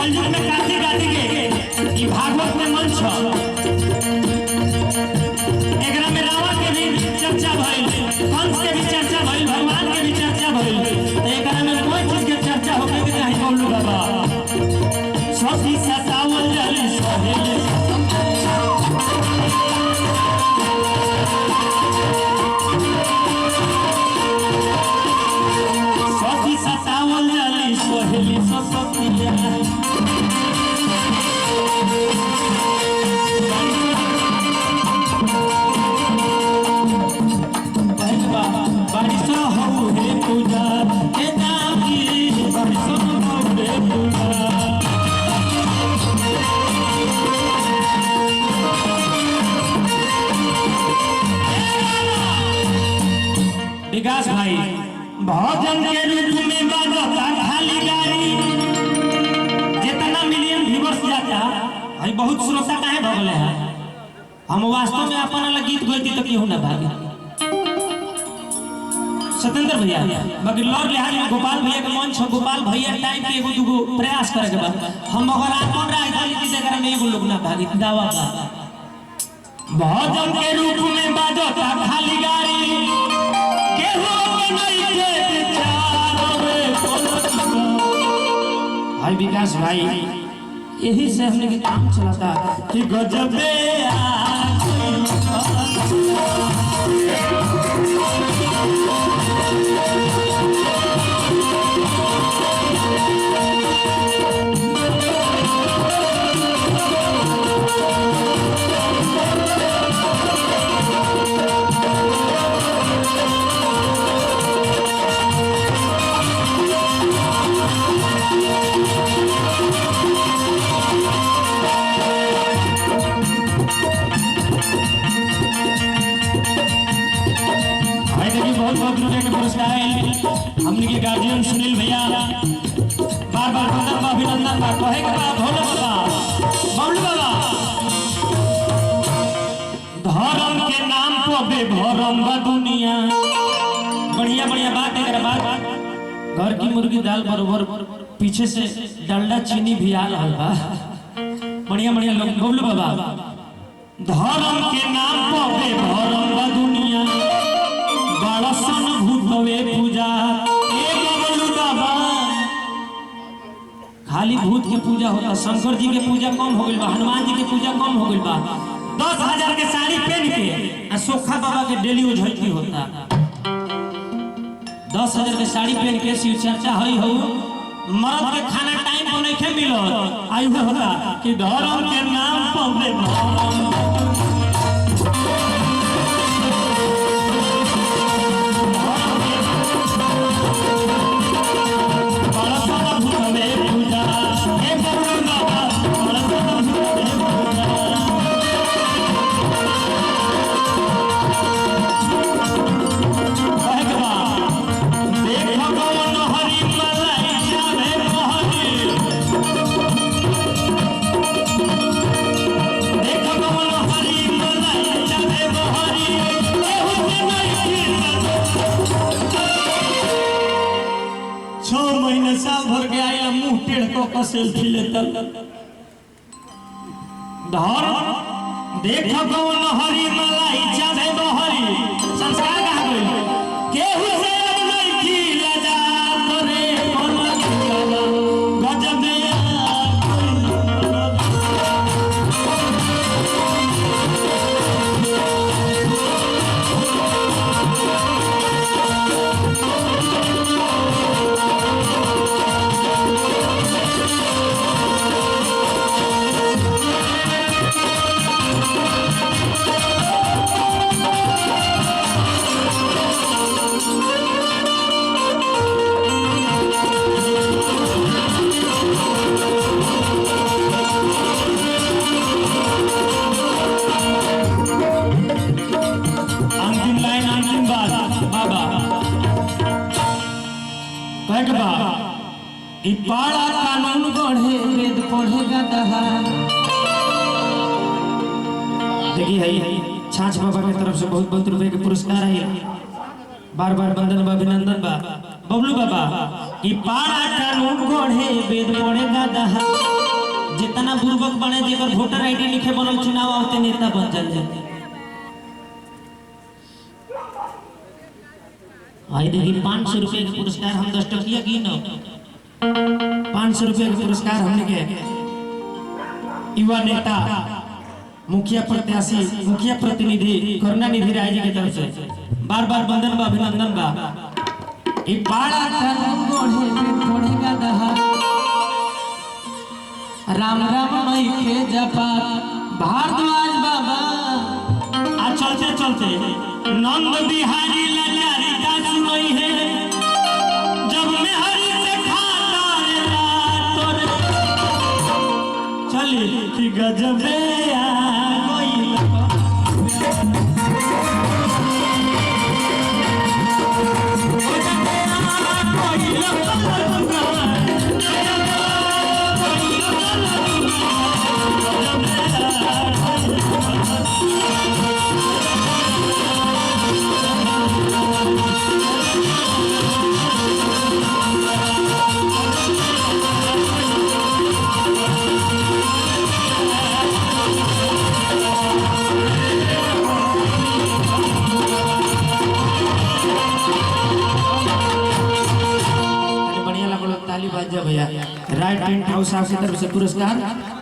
कलयुग में काती काती के ई भागवत में मंच एकरा में रावण के भी चर्चा भइल, कंस के भी चर्चा भइल, भगवान के भी चर्चा भइल। तो एकरा में कोई चीज के चर्चा होके के चाहे बोलू बाबा सती सतावल जली सहेली सती सतावल जली सहेली सतिया बारिशा हो हे पूजा हे नामी बारिशा हो हे पूजा। विकास भाई भजन के रूप में बजता खाली गाड़ी जितना मिलियन व्यूअर्स जाता भाई बहुत श्रोता काहे भगले है। हम वास्तव में अपन गीत गईती तो क्यों ना भागे सत्येंद्र भैया बाकी लॉर्ड लिहाज में गोपाल भैया के मंच हो, गोपाल भैया टाइम के एगो दुगो प्रयास करे के बाद हम अगर आपन राजनीति से करे में एगो लोग ना भागी दावा का भजन के रूप में बाजता खाली गाड़ी केहू के नहीं के विचार में भाई विकास भाई यही से हमने के काम चलाता कि गजबे हमने के गार्जियन सुनील भैया बार बार वंदन अभिनंदन बा कहे के बा भोले बाबा बबलू बाबा धर्म के नाम पर बेभरम बा दुनिया। बढ़िया बढ़िया बात है बात घर की मुर्गी दाल बरोबर पीछे से डलडा चीनी भी आ रहा बा बढ़िया बढ़िया लोग बबलू बाबा धर्म के नाम पर बेभरम बा दुनिया बड़सन भूतवे पूजा खाली भूत की पूजा होता, शंकर जी के पूजा कम हो गई बा, हनुमान जी के पूजा कम हो गई बा। 10,000 के साड़ी पहन के सोखा बाबा के डेली उझलती होता 10,000 के साड़ी पहन के शिव चर्चा हई हो मर्द के खाना टाइम पर नहीं मिलो आई होता कि धर्म के नाम पर भर के आया मुंह टेढ़ को सेल्फी लेता धर्म देख कौन हरी मलाई चाहे बहरी संस्कार कहा गई केहू से नहीं की लजा तोरे मन गजब पाड़ा कानून गढ़े वेद पढ़ेगा दहा। देखिए है छाछ बाबा की तरफ से बहुत बहुत रुपए के पुरस्कार है, बार बार वंदन बा अभिनंदन बा बबलू बाबा। पाड़ा कानून गढ़े वेद पढ़ेगा दहा जितना बुर्बक बने जेकर वोटर आईडी लिखे बनल चुनाव होते नेता बन जाए। आई देखिए 500 रुपए के पुरस्कार हम 10 टकिया की न 500 रुपए के पुरस्कार हमने के युवा नेता मुखिया प्रत्याशी मुखिया प्रतिनिधि करुणानिधि राय जी की तरफ से बार बार वंदन बा अभिनंदन बा। ई बाड़ा गोढ़े में पड़ेगा दहा राम राम नहीं के जपा भारद्वाज बाबा आ चलते चलते नंद बिहारी लाचारी का सुनई है जब मैं हरी से खाता रे चली कि गजबे आ गई ताली बाजा भैया। राइट टेंट हाउस की तरफ से पुरस्कार।